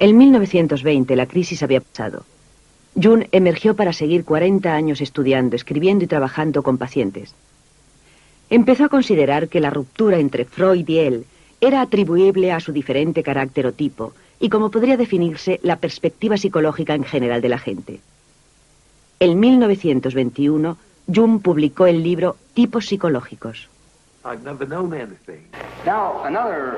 En 1920 la crisis había pasado. Jung emergió para seguir 40 años estudiando, escribiendo y trabajando con pacientes. Empezó a considerar que la ruptura entre Freud y él era atribuible a su diferente carácter o tipo, y como podría definirse la perspectiva psicológica en general de la gente. En 1921, Jung publicó el libro Tipos psicológicos. Now, another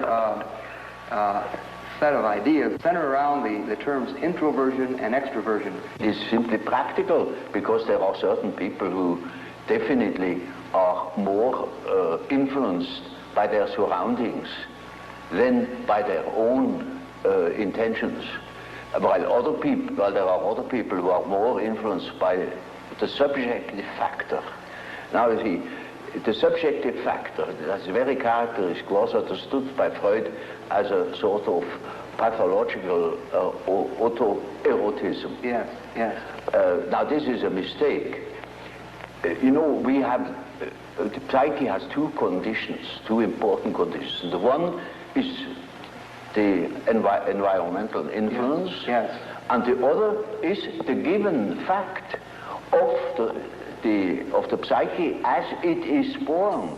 set of ideas center around the terms introversion and extroversion. It's simply practical because there are certain people who definitely are more influenced by their surroundings than by their own intentions. While there are other people who are more influenced by the subjective factor. Now, you see, the subjective factor, that's very characteristic, was understood by Freud as a sort of pathological autoerotism. Yes, yes. Now, this is a mistake. You know, we have, the psyche has two conditions, two important conditions. The one is the environmental influence, yes. And the other is the given fact of the psyche as it is born.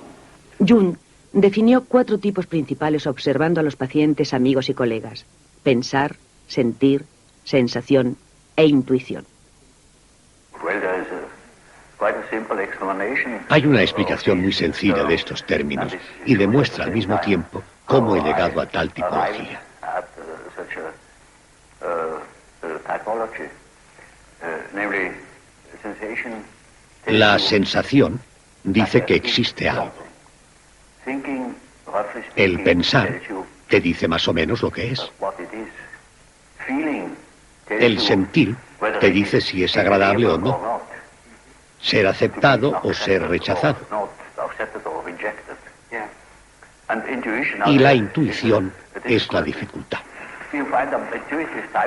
Jung definió 4 tipos principales observando a los pacientes, amigos y colegas: pensar, sentir, sensación e intuición. Hay una explicación muy sencilla de estos términos y demuestra al mismo tiempo cómo he llegado a tal tipología. La sensación dice que existe algo. El pensar te dice más o menos lo que es. El sentir te dice si es agradable o no. Ser aceptado o ser rechazado. Y la intuición es la dificultad.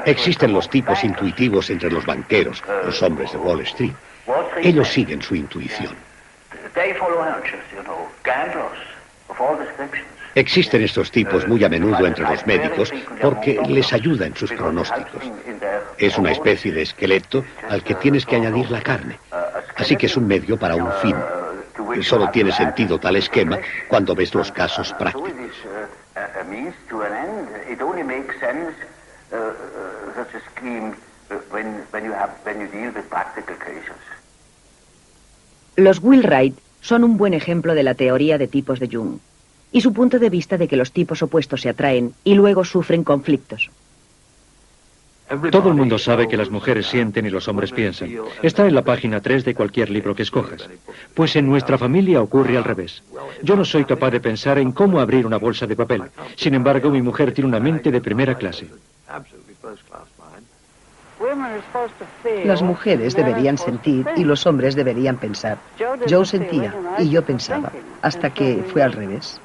Existen los tipos intuitivos entre los banqueros, los hombres de Wall Street. Ellos siguen su intuición. Existen estos tipos muy a menudo entre los médicos porque les ayuda en sus pronósticos. Es una especie de esqueleto al que tienes que añadir la carne. Así que es un medio para un fin. Y solo tiene sentido tal esquema cuando ves los casos prácticos. Los Wheelwright son un buen ejemplo de la teoría de tipos de Jung y su punto de vista de que los tipos opuestos se atraen y luego sufren conflictos. Todo el mundo sabe que las mujeres sienten y los hombres piensan. Está en la página 3 de cualquier libro que escojas. Pues en nuestra familia ocurre al revés. Yo no soy capaz de pensar en cómo abrir una bolsa de papel. Sin embargo, mi mujer tiene una mente de primera clase. Las mujeres deberían sentir y los hombres deberían pensar. Joe sentía y yo pensaba, hasta que fue al revés.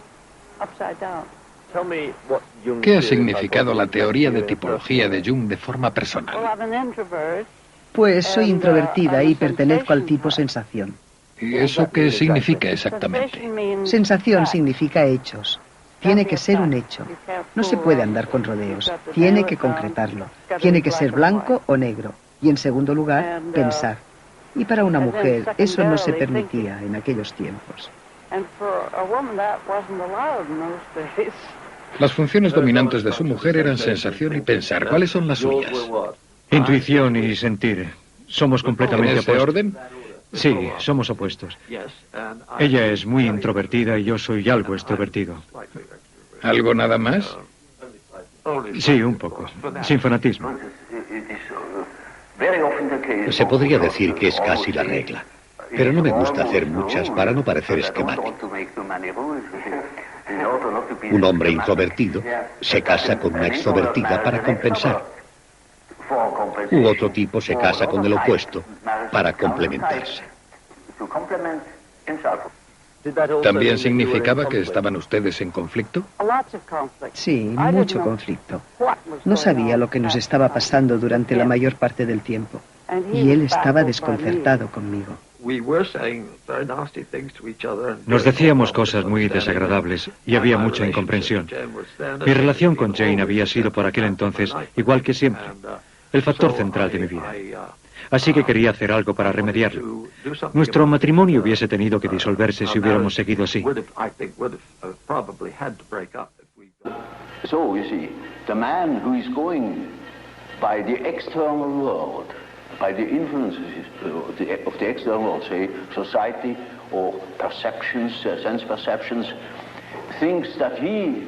¿Qué ha significado la teoría de tipología de Jung de forma personal? Pues soy introvertida y pertenezco al tipo sensación. ¿Y eso qué significa exactamente? Sensación significa hechos. Tiene que ser un hecho. No se puede andar con rodeos. Tiene que concretarlo. Tiene que ser blanco o negro. Y en segundo lugar, pensar. Y para una mujer eso no se permitía en aquellos tiempos. Las funciones dominantes de su mujer eran sensación y pensar. ¿Cuáles son las suyas? Intuición y sentir. Somos completamente ¿En ese opuestos. orden? Sí, somos opuestos. Ella es muy introvertida y yo soy algo extrovertido. ¿Algo nada más? Sí, un poco. Sin fanatismo. Se podría decir que es casi la regla. Pero no me gusta hacer muchas para no parecer esquemático. Un hombre introvertido se casa con una extrovertida para compensar. U otro tipo se casa con el opuesto para complementarse. ¿También significaba que estaban ustedes en conflicto? Sí, mucho conflicto. No sabía lo que nos estaba pasando durante la mayor parte del tiempo. Y él estaba desconcertado conmigo. Nos decíamos cosas muy desagradables y había mucha incomprensión. Mi relación con Jane había sido por aquel entonces, igual que siempre, el factor central de mi vida. Así que quería hacer algo para remediarlo. Nuestro matrimonio hubiese tenido que disolverse si hubiéramos seguido así. So, you see, the man who is going by the external world, by the influences of the external world, say society or perceptions, sense perceptions, thinks that he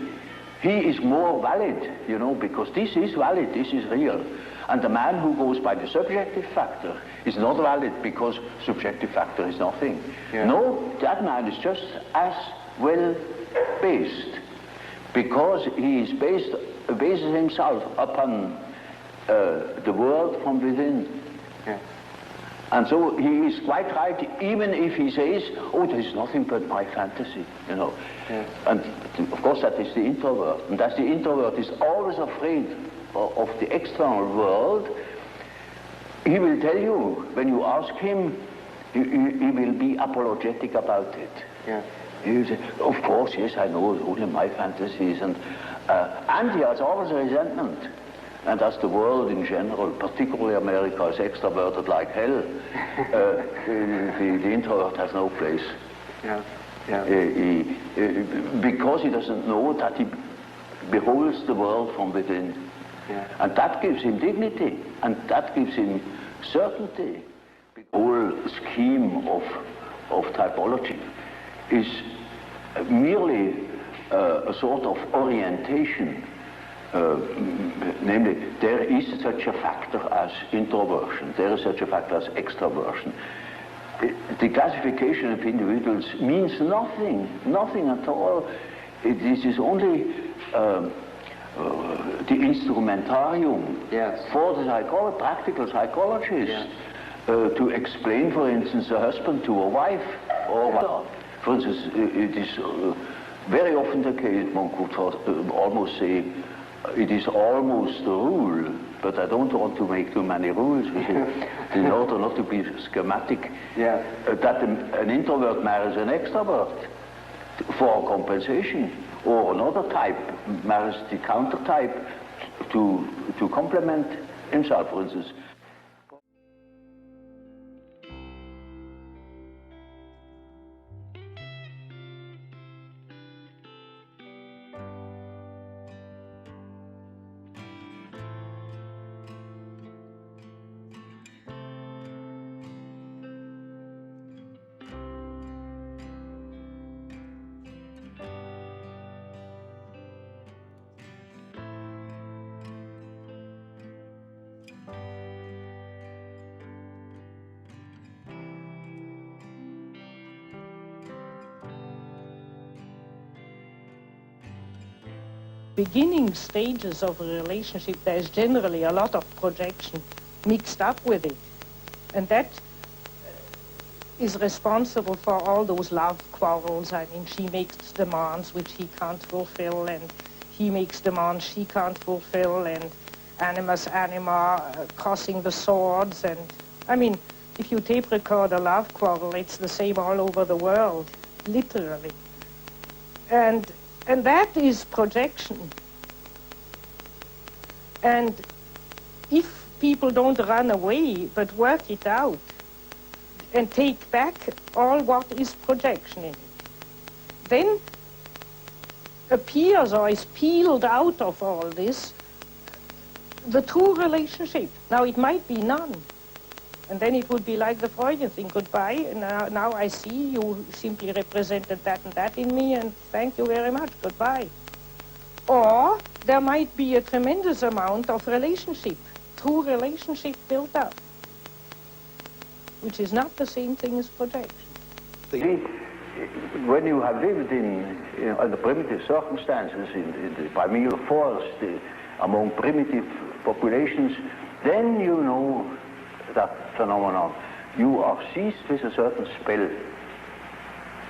is more valid, you know, because this is valid, this is real. And the man who goes by the subjective factor is not valid because subjective factor is nothing. Yeah. No, that man is just as well based because he is bases himself upon the world from within. Yeah. And so he is quite right, even if he says, oh, there is nothing but my fantasy, you know. Yeah. And of course that is the introvert. And as the introvert is always afraid of the external world, he will tell you, when you ask him, he will be apologetic about it. Yeah. He will say, of course, yes, I know, it's only my fantasies. And he has always a resentment. And as the world in general, particularly America, is extroverted like hell, the introvert has no place. Yeah. Yeah. Because he doesn't know that he beholds the world from within. Yeah. And that gives him dignity, and that gives him certainty. The whole scheme of typology is merely a sort of orientation. Namely, there is such a factor as introversion, there is such a factor as extroversion. The classification of individuals means nothing at all. This is only the instrumentarium, yes, for the practical psychologist, yes, to explain, for instance, a husband to a wife, or for instance, it is very often the case, one could almost say, it is almost the rule, but I don't want to make too many rules in order not to be schematic, yeah, that an introvert marries an extrovert for compensation, or another type marries the counter type to complement himself, for instance. Beginning stages of a relationship, there's generally a lot of projection mixed up with it. And that is responsible for all those love quarrels. I mean, she makes demands which he can't fulfill, and he makes demands she can't fulfill, and animus anima, crossing the swords. And I mean, if you tape record a love quarrel, it's the same all over the world, literally. And that is projection. And if people don't run away, but work it out and take back all what is projection in it, then appears or is peeled out of all this the true relationship. Now it might be none. And then it would be like the Freudian thing, goodbye, now I see you simply represented that and that in me, and thank you very much, goodbye. Or there might be a tremendous amount of relationship, true relationship built up, which is not the same thing as projection. When you have lived in under primitive circumstances, in the primeval forest, among primitive populations, then you know that phenomenon. You are seized with a certain spell,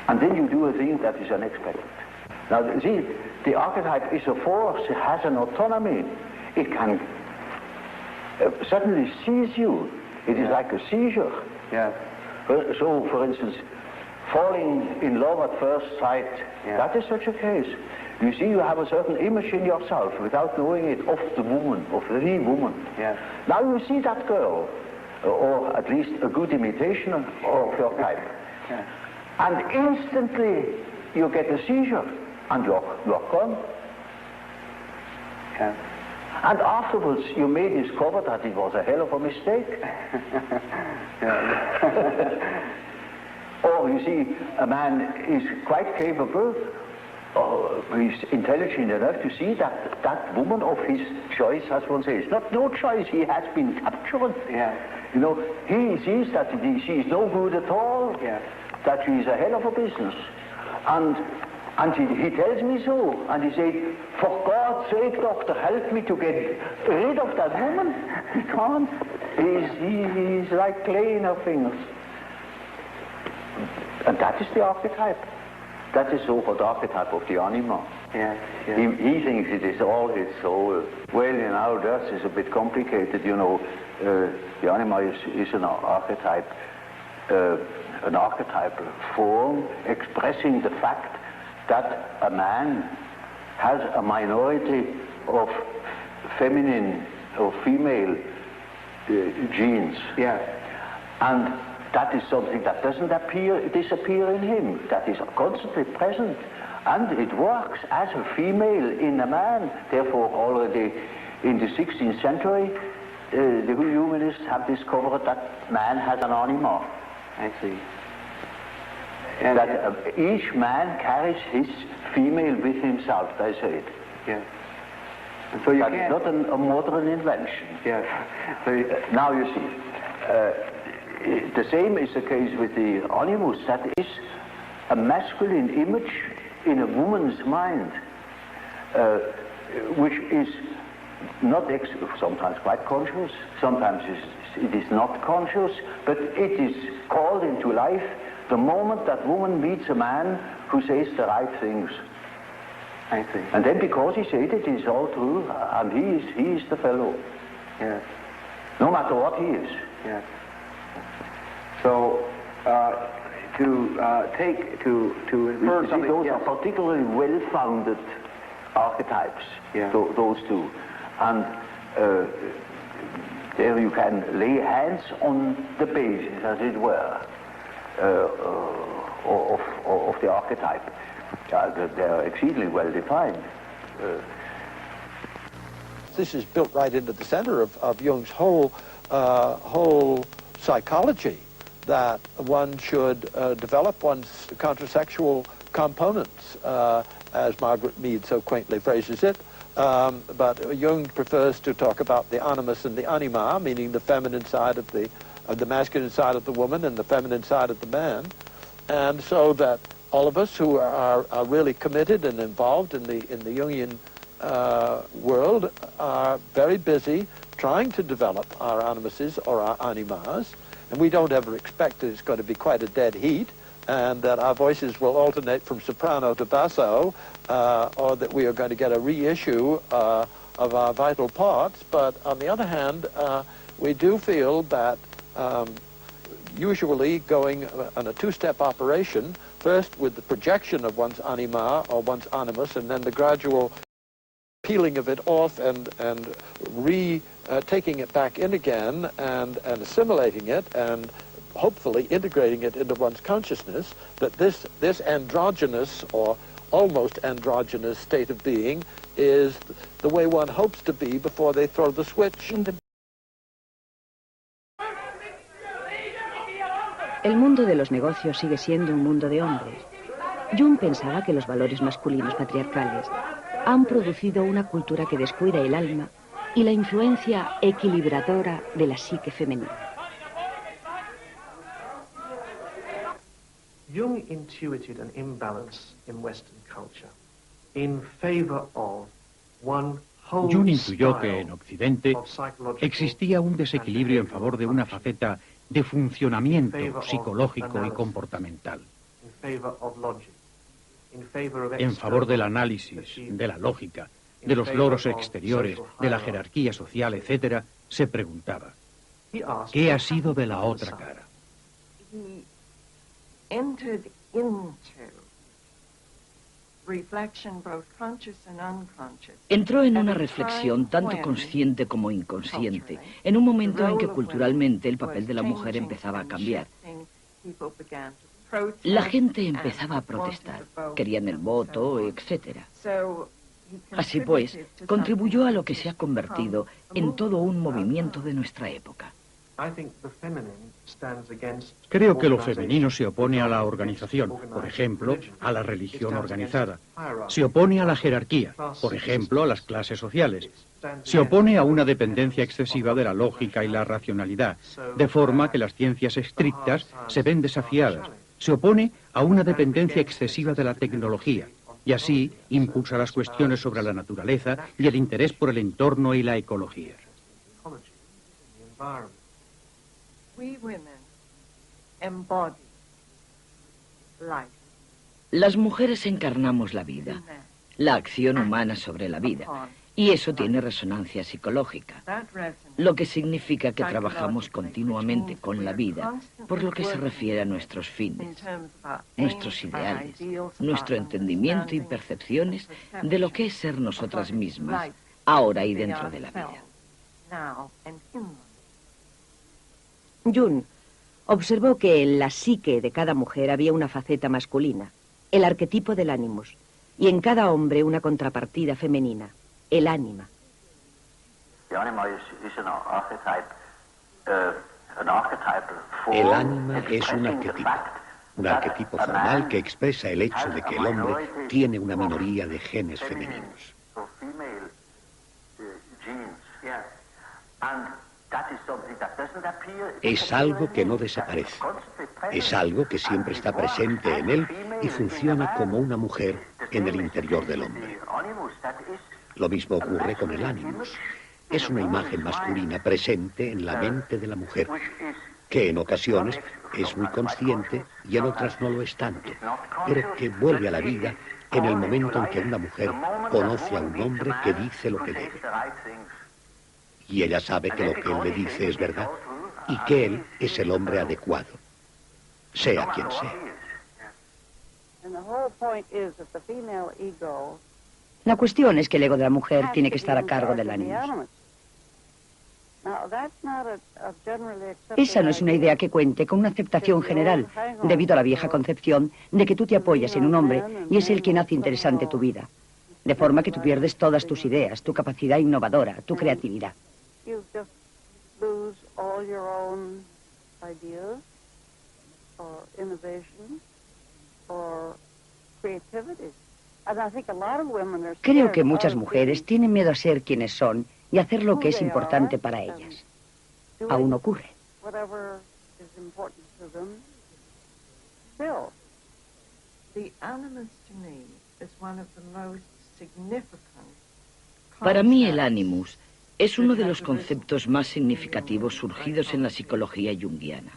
and then you do a thing that is unexpected. Now, see, the archetype is a force, it has an autonomy. It can suddenly seize you. It is like a seizure. Yeah. So, for instance, falling in love at first sight, that is such a case. You see, you have a certain image in yourself without knowing it of the woman, of the woman. Yeah. Now you see that girl, or at least a good imitation of your type. Yeah. And instantly you get a seizure, and you're gone. Yeah. And afterwards you may discover that it was a hell of a mistake. Or you see, a man is quite capable, he's intelligent enough to see that that woman of his choice, as one says, not no choice, he has been captured. Yeah. You know, he sees that she is no good at all, that she is a hell of a business. And he tells me so, and he said, for God's sake, doctor, help me to get rid of that woman. He can't. He's like clay in her fingers. And that is the archetype. That is so-called archetype of the anima. Yes, yes. He thinks it is all his soul. Well, you know, that is a bit complicated, you know. The anima is an archetype form expressing the fact that a man has a minority of feminine or female genes. Yeah. And that is something that doesn't disappear in him, that is constantly present. And it works as a female in a man. Therefore, already in the 16th century, the humanists have discovered that man has an anima. I see. And that each man carries his female with himself, they say it. Yeah. And so you That's can't... not a modern invention. Yeah. So now you see, the same is the case with the animus. That is a masculine image in a woman's mind, which is not sometimes quite conscious, sometimes it is not conscious, but it is called into life the moment that woman meets a man who says the right things. I see. And then because he said it is all true, and he is the fellow. Yes. No matter what he is. Yes. So, to infer something... Those are particularly well-founded archetypes, those two. And there you can lay hands on the basis, as it were, of the archetype. They are exceedingly well defined. This is built right into the center of Jung's whole psychology, that one should develop one's contrasexual components, as Margaret Mead so quaintly phrases it. But Jung prefers to talk about the animus and the anima, meaning the feminine side of the masculine side of the woman and the feminine side of the man. And so that all of us who are really committed and involved in the Jungian world are very busy trying to develop our animuses or our animas, and we don't ever expect that it's going to be quite a dead heat, and that our voices will alternate from soprano to basso, or that we are going to get a reissue of our vital parts. But on the other hand, we do feel that usually going on a two-step operation, first with the projection of one's anima or one's animus, and then the gradual peeling of it off and taking it back in again and assimilating it and hopefully integrating it into one's consciousness, that this androgynous or almost androgynous state of being is the way one hopes to be before they throw the switch. El mundo de los negocios sigue siendo un mundo de hombres. Jung pensaba que los valores masculinos patriarcales han producido una cultura que descuida el alma y la influencia equilibradora de la psique femenina. Jung intuited an imbalance in Western culture in favor of one whole Jung intuyó que en Occidente existía un desequilibrio en favor de una faceta de funcionamiento psicológico y comportamental, en favor del análisis, de la lógica, de los logros exteriores, de la jerarquía social, etc., se preguntaba, ¿qué ha sido de la otra cara? Entró en una reflexión tanto consciente como inconsciente, en un momento en que culturalmente el papel de la mujer empezaba a cambiar. La gente empezaba a protestar, querían el voto, etc. Así pues, contribuyó a lo que se ha convertido en todo un movimiento de nuestra época. Creo que lo femenino se opone a la organización, por ejemplo, a la religión organizada. Se opone a la jerarquía, por ejemplo, a las clases sociales. Se opone a una dependencia excesiva de la lógica y la racionalidad, de forma que las ciencias estrictas se ven desafiadas. Se opone a una dependencia excesiva de la tecnología, y así impulsa las cuestiones sobre la naturaleza y el interés por el entorno y la ecología. Las mujeres encarnamos la vida, la acción humana sobre la vida, y eso tiene resonancia psicológica, lo que significa que trabajamos continuamente con la vida por lo que se refiere a nuestros fines, nuestros ideales, nuestro entendimiento y percepciones de lo que es ser nosotras mismas, ahora y dentro de la vida. Jung observó que en la psique de cada mujer había una faceta masculina, el arquetipo del animus, y en cada hombre una contrapartida femenina, el ánima. El ánima es un arquetipo formal que expresa el hecho de que el hombre tiene una minoría de genes femeninos. Es algo que no desaparece. Es algo que siempre está presente en él y funciona como una mujer en el interior del hombre. Lo mismo ocurre con el animus. Es una imagen masculina presente en la mente de la mujer, que en ocasiones es muy consciente y en otras no lo es tanto, pero que vuelve a la vida en el momento en que una mujer conoce a un hombre que dice lo que debe. Y ella sabe que lo que él le dice es verdad y que él es el hombre adecuado, sea quien sea. La cuestión es que el ego de la mujer tiene que estar a cargo del animus. Esa no es una idea que cuente con una aceptación general, debido a la vieja concepción de que tú te apoyas en un hombre y es él quien hace interesante tu vida. De forma que tú pierdes todas tus ideas, tu capacidad innovadora, tu creatividad. Creo que muchas mujeres tienen miedo a ser quienes son y hacer lo que es importante para ellas. Aún ocurre. Para mí el animus es uno de los conceptos más significativos surgidos en la psicología junguiana.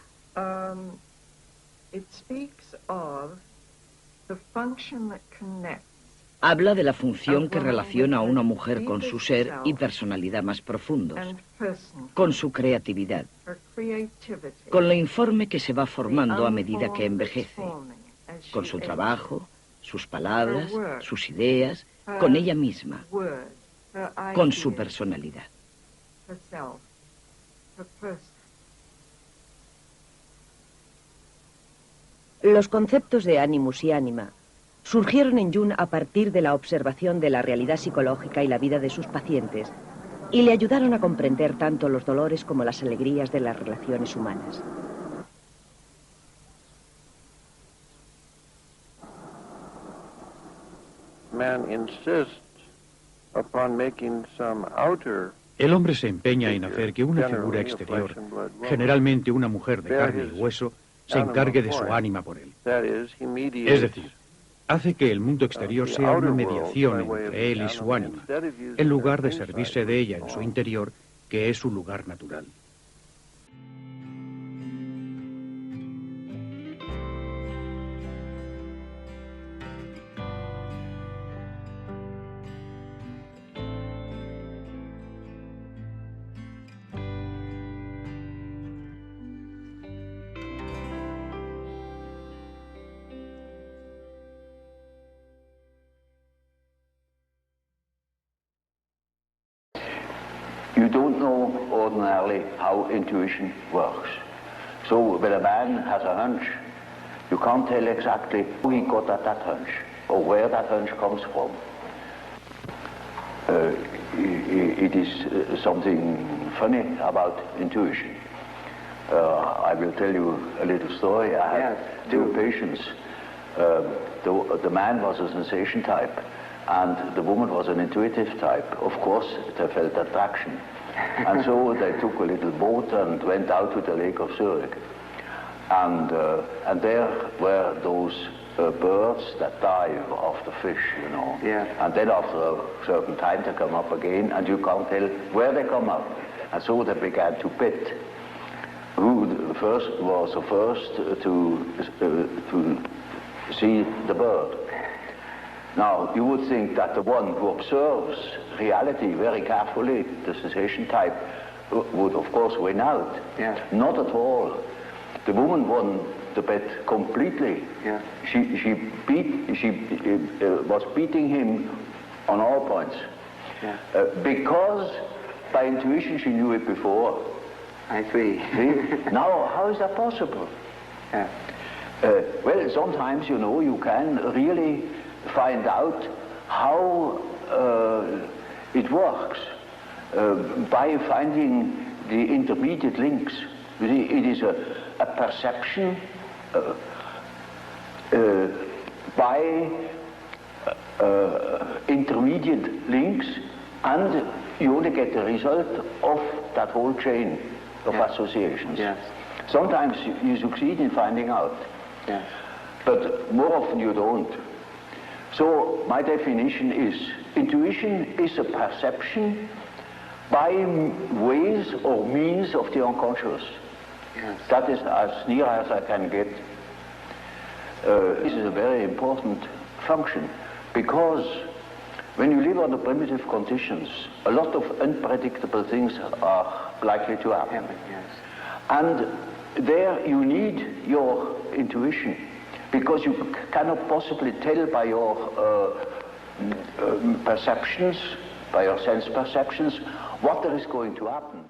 Habla de la función que relaciona a una mujer con su ser y personalidad más profundos, con su creatividad, con lo informe que se va formando a medida que envejece, con su trabajo, sus palabras, sus ideas, con ella misma, con su personalidad. Los conceptos de animus y ánima surgieron en Jung a partir de la observación de la realidad psicológica y la vida de sus pacientes y le ayudaron a comprender tanto los dolores como las alegrías de las relaciones humanas. El hombre se empeña en hacer que una figura exterior, generalmente una mujer de carne y hueso, se encargue de su ánima por él. Es decir, hace que el mundo exterior sea una mediación entre él y su ánima, en lugar de servirse de ella en su interior, que es su lugar natural. You don't know ordinarily how intuition works. So when a man has a hunch, you can't tell exactly who he got at that hunch or where that hunch comes from. It is something funny about intuition. I will tell you a little story. I had two patients. The man was a sensation type, and the woman was an intuitive type. Of course, they felt attraction. And so they took a little boat and went out to the Lake of Zurich. And there were those birds that dive off the fish, you know. Yeah. And then after a certain time they come up again, and you can't tell where they come up. And so they began to bet who was the first to see the bird. Now, you would think that the one who observes reality very carefully, the sensation type, would of course win out. Yeah. Not at all. The woman won the bet completely. Yeah. She was beating him on all points. Yeah. Because by intuition she knew it before. I see. Now, how is that possible? Yeah. Well, sometimes, you know, you can really find out how it works by finding the intermediate links. You see, it is a perception by intermediate links, and you only get the result of that whole chain of associations. Yes. Sometimes you succeed in finding out, but more often you don't. So my definition is, intuition is a perception by ways or means of the unconscious. Yes. That is as near as I can get. This is a very important function, because when you live under primitive conditions, a lot of unpredictable things are likely to happen. Yes. And there you need your intuition, because you cannot possibly tell by your perceptions, by your sense perceptions, what there is going to happen.